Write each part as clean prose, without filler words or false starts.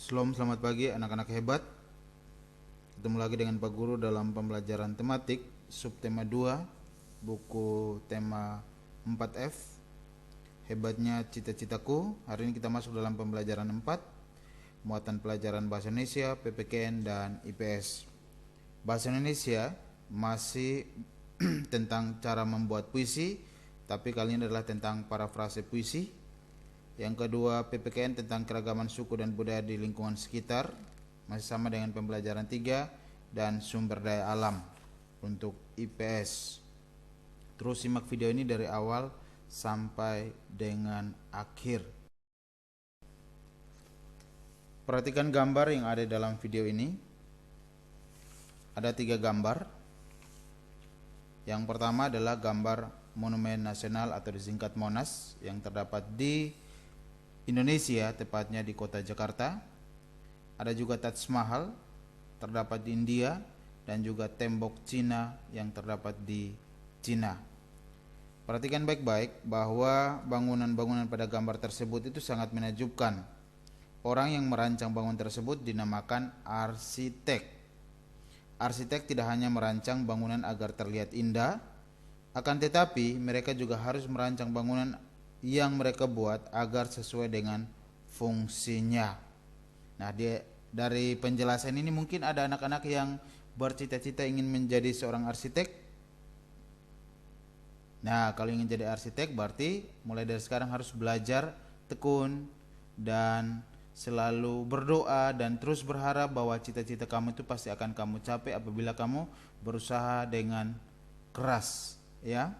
Selamat pagi anak-anak hebat. Ketemu lagi dengan Pak Guru dalam pembelajaran tematik subtema 2 buku tema 4F Hebatnya Cita-Citaku. Hari ini kita masuk dalam pembelajaran 4, muatan pelajaran bahasa Indonesia, PPKN dan IPS. Bahasa Indonesia masih tentang cara membuat puisi, tapi kali ini adalah tentang parafrase puisi. Yang kedua, PPKN tentang keragaman suku dan budaya di lingkungan sekitar, masih sama dengan pembelajaran 3, dan sumber daya alam untuk IPS. Terus simak video ini dari awal sampai dengan akhir. Perhatikan gambar yang ada dalam video ini. Ada 3 gambar. Yang pertama adalah gambar Monumen Nasional atau disingkat Monas yang terdapat di Indonesia, tepatnya di kota Jakarta. Ada juga Taj Mahal terdapat di India, dan juga tembok Cina yang terdapat di Cina. Perhatikan baik-baik bahwa bangunan-bangunan pada gambar tersebut itu sangat menakjubkan. Orang yang merancang bangunan tersebut dinamakan arsitek. Arsitek tidak hanya merancang bangunan agar terlihat indah, akan tetapi mereka juga harus merancang bangunan yang mereka buat agar sesuai dengan fungsinya. Nah, dari penjelasan ini mungkin ada anak-anak yang bercita-cita ingin menjadi seorang arsitek. Nah, kalau ingin jadi arsitek berarti mulai dari sekarang harus belajar tekun dan selalu berdoa dan terus berharap bahwa cita-cita kamu itu pasti akan kamu capai apabila kamu berusaha dengan keras, ya.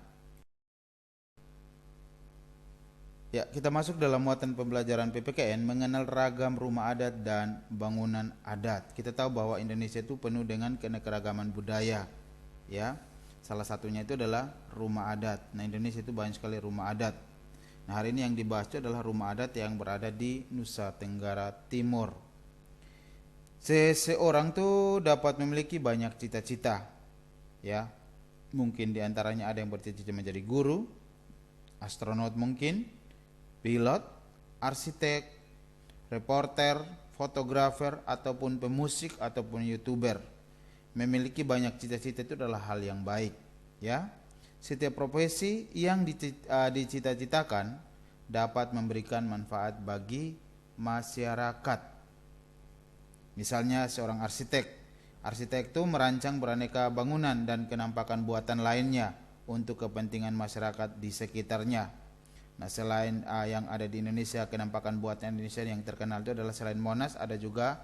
Ya, kita masuk dalam muatan pembelajaran PPKN mengenal ragam rumah adat dan bangunan adat. Kita tahu bahwa Indonesia itu penuh dengan keanekaragaman budaya, ya. Salah satunya itu adalah rumah adat. Nah, Indonesia itu banyak sekali rumah adat. Nah, hari ini yang dibahas itu adalah rumah adat yang berada di Nusa Tenggara Timur. Seseorang tuh dapat memiliki banyak cita-cita, ya. Mungkin diantaranya ada yang bercita-cita menjadi guru, astronot mungkin, pilot, arsitek, reporter, fotografer, ataupun pemusik, ataupun youtuber. Memiliki banyak cita-cita itu adalah hal yang baik, ya. Setiap profesi yang dicita-citakan dapat memberikan manfaat bagi masyarakat. Misalnya seorang arsitek. Arsitek itu merancang beraneka bangunan dan kenampakan buatan lainnya untuk kepentingan masyarakat di sekitarnya. Nah, selain yang ada di Indonesia, kenampakan buatan Indonesia yang terkenal itu adalah selain Monas ada juga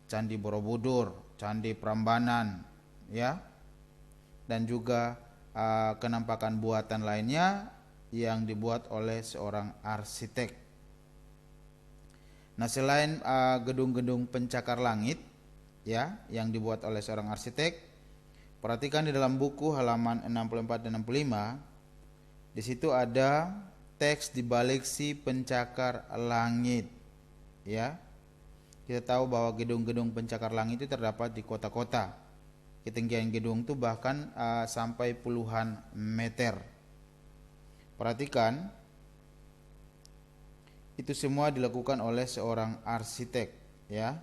Candi Borobudur, Candi Prambanan, ya, dan juga kenampakan buatan lainnya yang dibuat oleh seorang arsitek. Nah, selain gedung-gedung pencakar langit, ya, yang dibuat oleh seorang arsitek, perhatikan di dalam buku halaman 64 dan 65, di situ ada teks di balik si pencakar langit, ya. Kita tahu bahwa gedung-gedung pencakar langit itu terdapat di kota-kota. Ketinggian gedung itu bahkan sampai puluhan meter. Perhatikan, itu semua dilakukan oleh seorang arsitek, ya.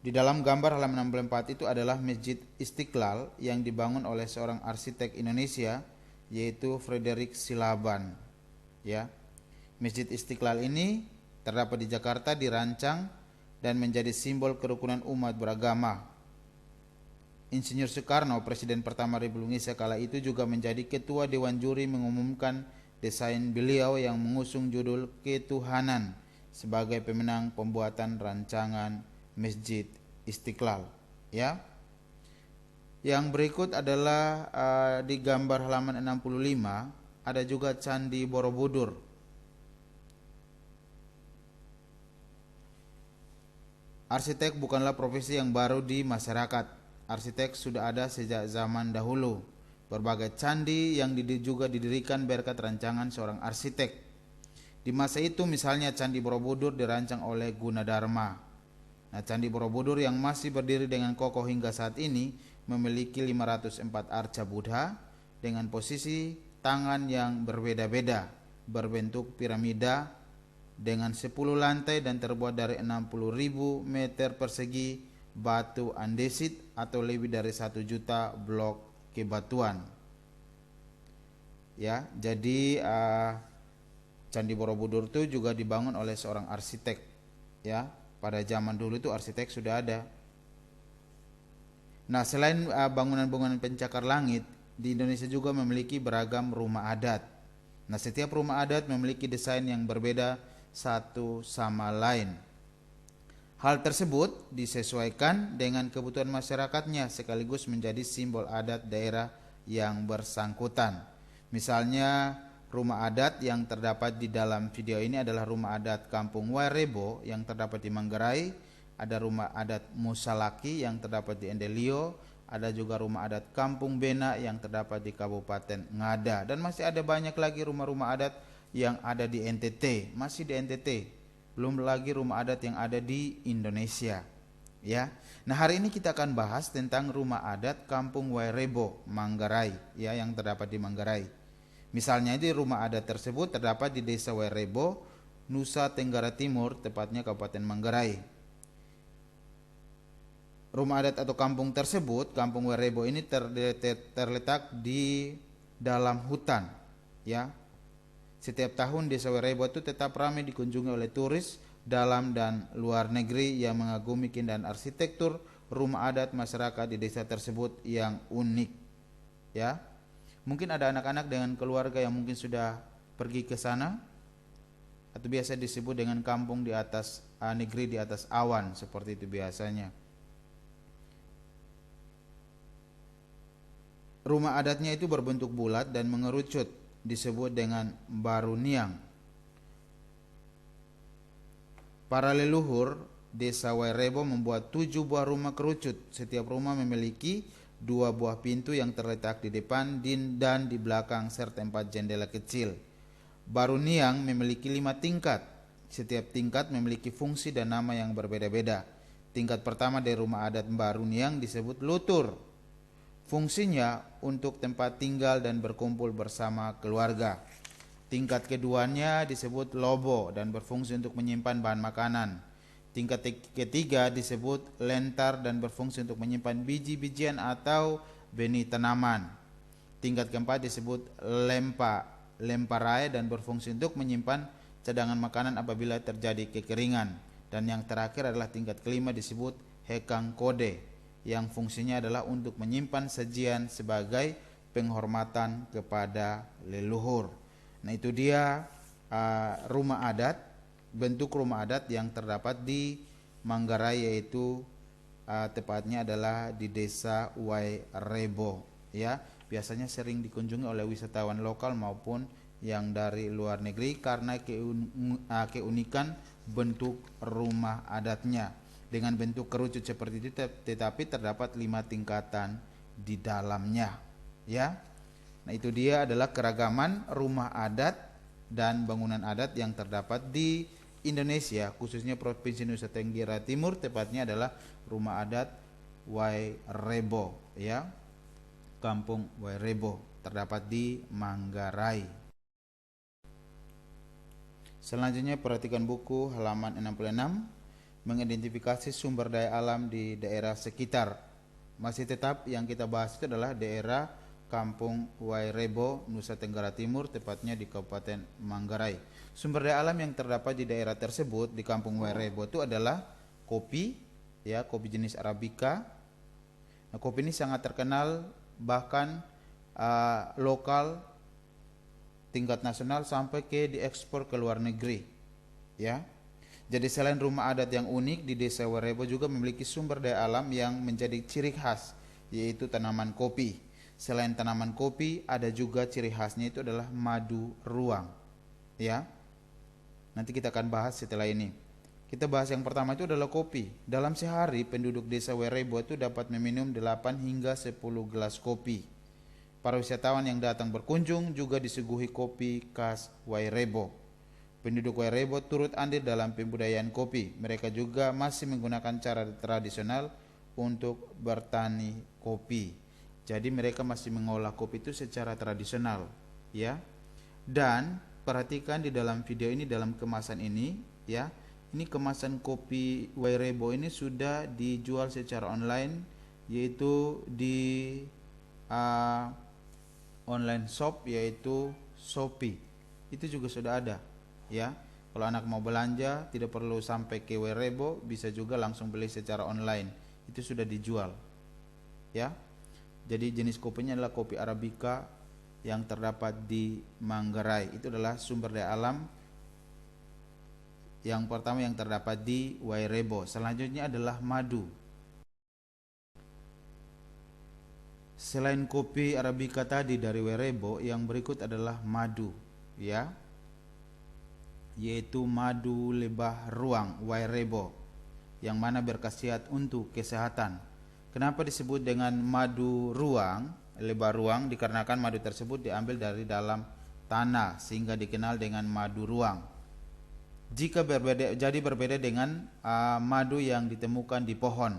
Di dalam gambar halaman 64 itu adalah Masjid Istiqlal yang dibangun oleh seorang arsitek Indonesia, yaitu Frederick Silaban, ya. Masjid Istiqlal ini terdapat di Jakarta, dirancang dan menjadi simbol kerukunan umat beragama. Insinyur Soekarno, presiden pertama Republik Indonesia kala itu, juga menjadi ketua dewan juri mengumumkan desain beliau yang mengusung judul Ketuhanan sebagai pemenang pembuatan rancangan Masjid Istiqlal, ya. Yang berikut adalah di gambar halaman 65 ada juga Candi Borobudur. Arsitek bukanlah profesi yang baru di masyarakat. Arsitek sudah ada sejak zaman dahulu. Berbagai candi yang juga didirikan berkat rancangan seorang arsitek. Di masa itu misalnya Candi Borobudur dirancang oleh Gunadarma. Nah, Candi Borobudur yang masih berdiri dengan kokoh hingga saat ini memiliki 504 arca Buddha dengan posisi tangan yang berbeda-beda, berbentuk piramida dengan 10 lantai dan terbuat dari 60.000 meter persegi batu andesit atau lebih dari 1 juta blok kebatuan. Ya, jadi Candi Borobudur itu juga dibangun oleh seorang arsitek. Ya, pada zaman dulu itu arsitek sudah ada. Nah, selain bangunan-bangunan pencakar langit, di Indonesia juga memiliki beragam rumah adat. Nah, setiap rumah adat memiliki desain yang berbeda satu sama lain. Hal tersebut disesuaikan dengan kebutuhan masyarakatnya sekaligus menjadi simbol adat daerah yang bersangkutan. Misalnya, rumah adat yang terdapat di dalam video ini adalah rumah adat Kampung Wairebo yang terdapat di Manggarai, ada rumah adat Musalaki yang terdapat di Endelio, ada juga rumah adat Kampung Bena yang terdapat di Kabupaten Ngada, dan masih ada banyak lagi rumah-rumah adat yang ada di NTT, masih di NTT. Belum lagi rumah adat yang ada di Indonesia. Ya. Nah, hari ini kita akan bahas tentang rumah adat Kampung Wairebo, Manggarai, ya, yang terdapat di Manggarai. Misalnya di rumah adat tersebut terdapat di Desa Wairebo, Nusa Tenggara Timur, tepatnya Kabupaten Manggarai. Rumah adat atau kampung tersebut, Kampung Wairebo ini terletak di dalam hutan, ya. Setiap tahun Desa Wairebo itu tetap ramai dikunjungi oleh turis dalam dan luar negeri yang mengagumi keindahan arsitektur rumah adat masyarakat di desa tersebut yang unik, ya. Mungkin ada anak-anak dengan keluarga yang mungkin sudah pergi ke sana, atau biasa disebut dengan kampung di atas negeri di atas awan, seperti itu biasanya. Rumah adatnya itu berbentuk bulat dan mengerucut, disebut dengan baruniang. Para leluhur Desa Wairebo membuat 7 buah rumah kerucut. Setiap rumah memiliki 2 buah pintu yang terletak di depan dan di belakang serta 4 jendela kecil. Baruniang memiliki 5 tingkat. Setiap tingkat memiliki fungsi dan nama yang berbeda-beda. Tingkat pertama dari rumah adat Baruniang disebut lutur. Fungsinya untuk tempat tinggal dan berkumpul bersama keluarga. Tingkat keduanya disebut lobo dan berfungsi untuk menyimpan bahan makanan. Tingkat ketiga disebut lentar dan berfungsi untuk menyimpan biji-bijian atau benih tanaman. Tingkat keempat disebut lemparai dan berfungsi untuk menyimpan cadangan makanan apabila terjadi kekeringan. Dan yang terakhir adalah tingkat kelima disebut hekang kode, yang fungsinya adalah untuk menyimpan sajian sebagai penghormatan kepada leluhur. Nah, itu dia rumah adat, bentuk rumah adat yang terdapat di Manggarai, yaitu tepatnya adalah di Desa Wairebo, ya. Biasanya sering dikunjungi oleh wisatawan lokal maupun yang dari luar negeri karena keunikan bentuk rumah adatnya. Dengan bentuk kerucut seperti itu, tetapi terdapat 5 tingkatan di dalamnya, ya. Nah, itu dia adalah keragaman rumah adat dan bangunan adat yang terdapat di Indonesia, khususnya Provinsi Nusa Tenggara Timur, tepatnya adalah rumah adat Wairebo, ya. Kampung Wairebo terdapat di Manggarai. Selanjutnya perhatikan buku halaman 66, mengidentifikasi sumber daya alam di daerah sekitar. Masih tetap yang kita bahas itu adalah daerah Kampung Wairebo, Nusa Tenggara Timur, tepatnya di Kabupaten Manggarai. Sumber daya alam yang terdapat di daerah tersebut di Kampung Wairebo itu adalah kopi, ya, kopi jenis Arabica. Nah, kopi ini sangat terkenal, bahkan lokal, tingkat nasional, sampai ke diekspor ke luar negeri, ya. Jadi selain rumah adat yang unik, di Desa Wairebo juga memiliki sumber daya alam yang menjadi ciri khas, yaitu tanaman kopi. Selain tanaman kopi, ada juga ciri khasnya itu adalah madu ruang, ya. Nanti kita akan bahas setelah ini. Kita bahas yang pertama itu adalah kopi. Dalam sehari penduduk Desa Wairebo itu dapat meminum 8 hingga 10 gelas kopi. Para wisatawan yang datang berkunjung juga disuguhi kopi khas Wairebo. Penduduk Wairebo turut andil dalam pembudayaan kopi. Mereka juga masih menggunakan cara tradisional untuk bertani kopi. Jadi mereka masih mengolah kopi itu secara tradisional, ya. Dan perhatikan di dalam video ini, dalam kemasan ini ya. Ini kemasan kopi Wairebo ini sudah dijual secara online, yaitu di online shop, yaitu Shopee. Itu juga sudah ada ya. Kalau anak mau belanja tidak perlu sampai ke Wairebo, bisa juga langsung beli secara online. Itu sudah dijual ya. Jadi jenis kopinya adalah kopi Arabica yang terdapat di Manggarai. Itu adalah sumber daya alam yang pertama yang terdapat di Wairebo. Selanjutnya adalah madu. Selain kopi Arabica tadi dari Wairebo, yang berikut adalah madu ya, yaitu madu lebah ruang Wairebo, yang mana berkhasiat untuk kesehatan. Kenapa disebut dengan madu ruang, lebah ruang? Dikarenakan madu tersebut diambil dari dalam tanah sehingga dikenal dengan madu ruang. Jika berbeda dengan madu yang ditemukan di pohon.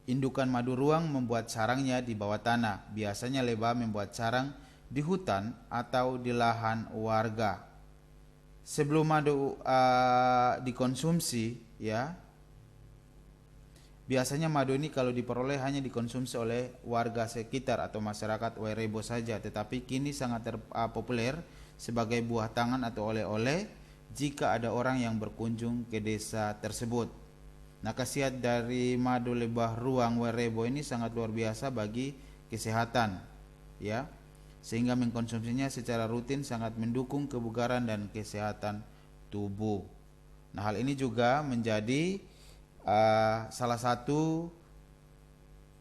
Indukan madu ruang membuat sarangnya di bawah tanah. Biasanya lebah membuat sarang di hutan atau di lahan warga. Sebelum madu dikonsumsi ya, biasanya madu ini kalau diperoleh hanya dikonsumsi oleh warga sekitar atau masyarakat Wairebo saja, tetapi kini sangat populer sebagai buah tangan atau oleh-oleh jika ada orang yang berkunjung ke desa tersebut. Nah, khasiat dari madu lebah ruang Wairebo ini sangat luar biasa bagi kesehatan ya, sehingga mengkonsumsinya secara rutin sangat mendukung kebugaran dan kesehatan tubuh. Nah, hal ini juga menjadi salah satu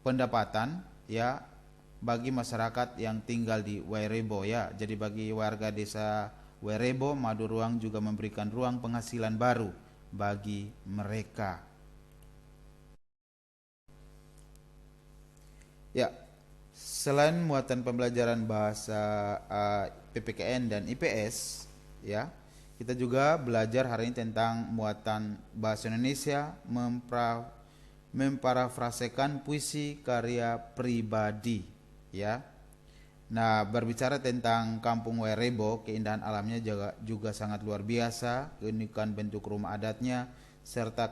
pendapatan ya bagi masyarakat yang tinggal di Wairebo ya. Jadi bagi warga desa Wairebo, madu ruang juga memberikan ruang penghasilan baru bagi mereka. Ya, selain muatan pembelajaran bahasa PPKN dan IPS ya, kita juga belajar hari ini tentang muatan bahasa Indonesia, memparafrasekan puisi karya pribadi ya. Nah, berbicara tentang Kampung Wairebo, keindahan alamnya juga sangat luar biasa, keunikan bentuk rumah adatnya serta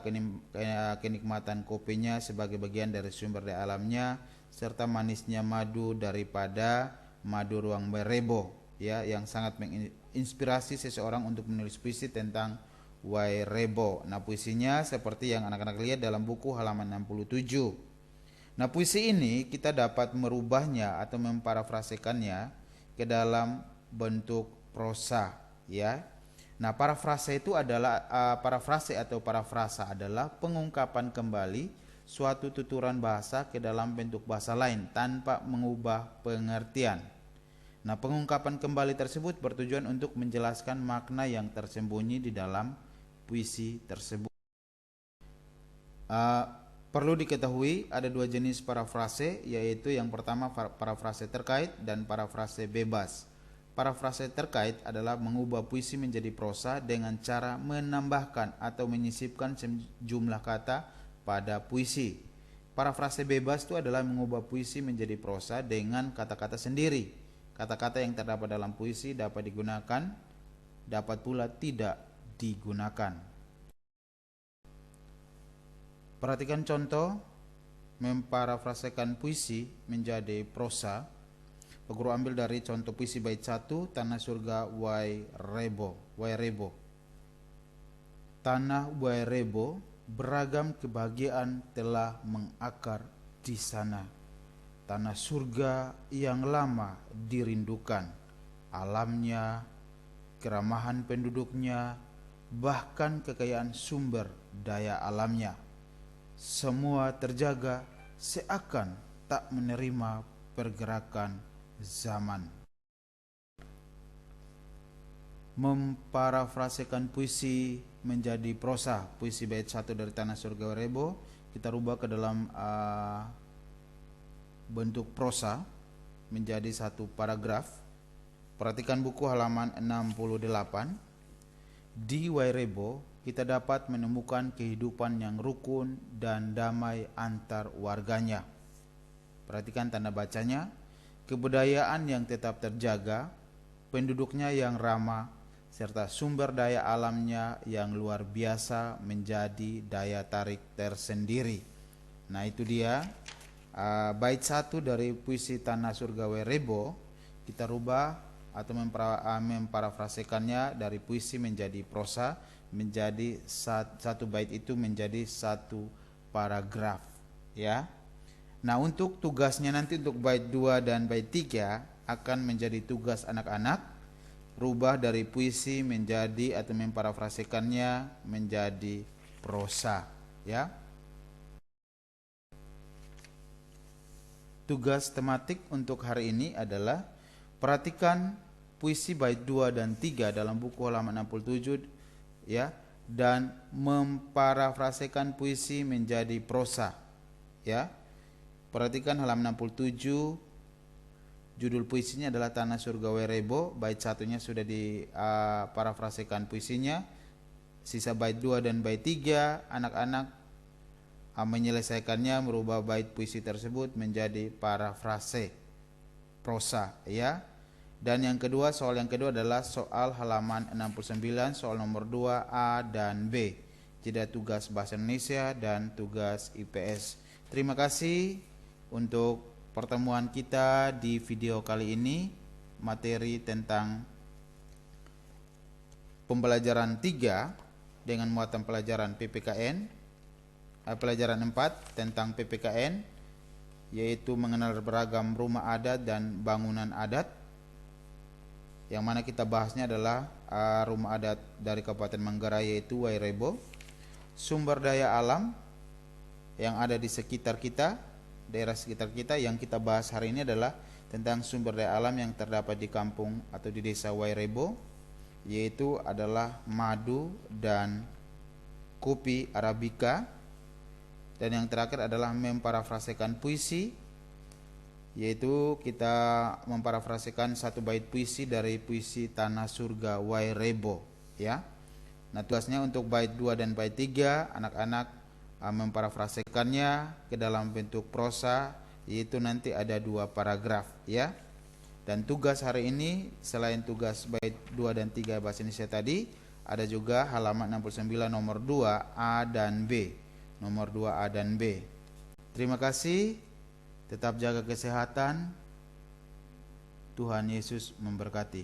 kenikmatan kopinya sebagai bagian dari sumber daya alamnya, serta manisnya madu daripada madu ruang Wairebo ya, yang sangat menginspirasi seseorang untuk menulis puisi tentang Wairebo. Nah, puisinya seperti yang anak-anak lihat dalam buku halaman 67. Nah, puisi ini kita dapat merubahnya atau memparafrasekannya ke dalam bentuk prosa ya. Nah, parafrase itu adalah parafrasa adalah pengungkapan kembali suatu tuturan bahasa ke dalam bentuk bahasa lain tanpa mengubah pengertian. Nah, pengungkapan kembali tersebut bertujuan untuk menjelaskan makna yang tersembunyi di dalam puisi tersebut. Perlu diketahui ada dua jenis parafrase, yaitu yang pertama parafrase terkait dan parafrase bebas. Parafrase terkait adalah mengubah puisi menjadi prosa dengan cara menambahkan atau menyisipkan sejumlah kata pada puisi. Parafrase bebas itu adalah mengubah puisi menjadi prosa dengan kata-kata sendiri. Kata-kata yang terdapat dalam puisi dapat digunakan, dapat pula tidak digunakan. Perhatikan contoh memparafrasekan puisi menjadi prosa. Guru ambil dari contoh puisi bait 1, Tanah Surga Wairebo. Tanah Wairebo, beragam kebahagiaan telah mengakar di sana. Tanah surga yang lama dirindukan, alamnya, keramahan penduduknya, bahkan kekayaan sumber daya alamnya. Semua terjaga seakan tak menerima pergerakan zaman. Memparafrasekan puisi menjadi prosa. Puisi bait 1 dari Tanah Surga Wairebo kita rubah ke dalam bentuk prosa menjadi satu paragraf. Perhatikan buku halaman 68. Di Wairebo kita dapat menemukan kehidupan yang rukun dan damai antar warganya. Perhatikan tanda bacanya. Kebudayaan yang tetap terjaga, penduduknya yang ramah, serta sumber daya alamnya yang luar biasa menjadi daya tarik tersendiri. Nah, itu dia bait 1 dari puisi Tanah Surga Wairebo. Kita rubah atau memparafrasekannya dari puisi menjadi prosa, menjadi satu bait itu menjadi satu paragraf, ya. Nah, untuk tugasnya nanti untuk bait 2 dan bait 3 akan menjadi tugas anak-anak rubah dari puisi menjadi atau memparafrasekannya menjadi prosa, ya. Tugas tematik untuk hari ini adalah perhatikan puisi bait 2 dan 3 dalam buku halaman 67, ya, dan memparafrasekan puisi menjadi prosa, ya. Perhatikan halaman 67, judul puisinya adalah Tanah Surga Wairebo. Bait 1-nya sudah diparafrasekan puisinya. Sisa bait 2 dan bait 3 anak-anak menyelesaikannya, merubah bait puisi tersebut menjadi parafrase prosa, ya. Dan yang kedua, soal yang kedua adalah soal halaman 69, soal nomor 2 A dan B. Jeda tugas bahasa Indonesia dan tugas IPS. Terima kasih untuk pertemuan kita di video kali ini, materi tentang pembelajaran 3 dengan muatan pelajaran PPKN. Pelajaran 4 tentang PPKN, yaitu mengenal beragam rumah adat dan bangunan adat. Yang mana kita bahasnya adalah rumah adat dari Kabupaten Manggarai, yaitu Wairebo. Sumber daya alam yang ada di sekitar kita, daerah sekitar kita. Yang kita bahas hari ini adalah tentang sumber daya alam yang terdapat di kampung atau di desa Wairebo, yaitu adalah madu dan kopi Arabica. Dan yang terakhir adalah memparafrasekan puisi, yaitu kita memparafrasekan satu bait puisi dari puisi Tanah Surga Wairebo, ya. Nah, tugasnya untuk bait 2 dan bait 3 anak-anak memparafrasekannya ke dalam bentuk prosa, yaitu nanti ada 2 paragraf, ya. Dan tugas hari ini selain tugas bait 2 dan 3 bahasa Indonesia tadi, ada juga halaman 69 nomor 2 A dan B. Nomor 2 A dan B. Terima kasih. Tetap jaga kesehatan. Tuhan Yesus memberkati.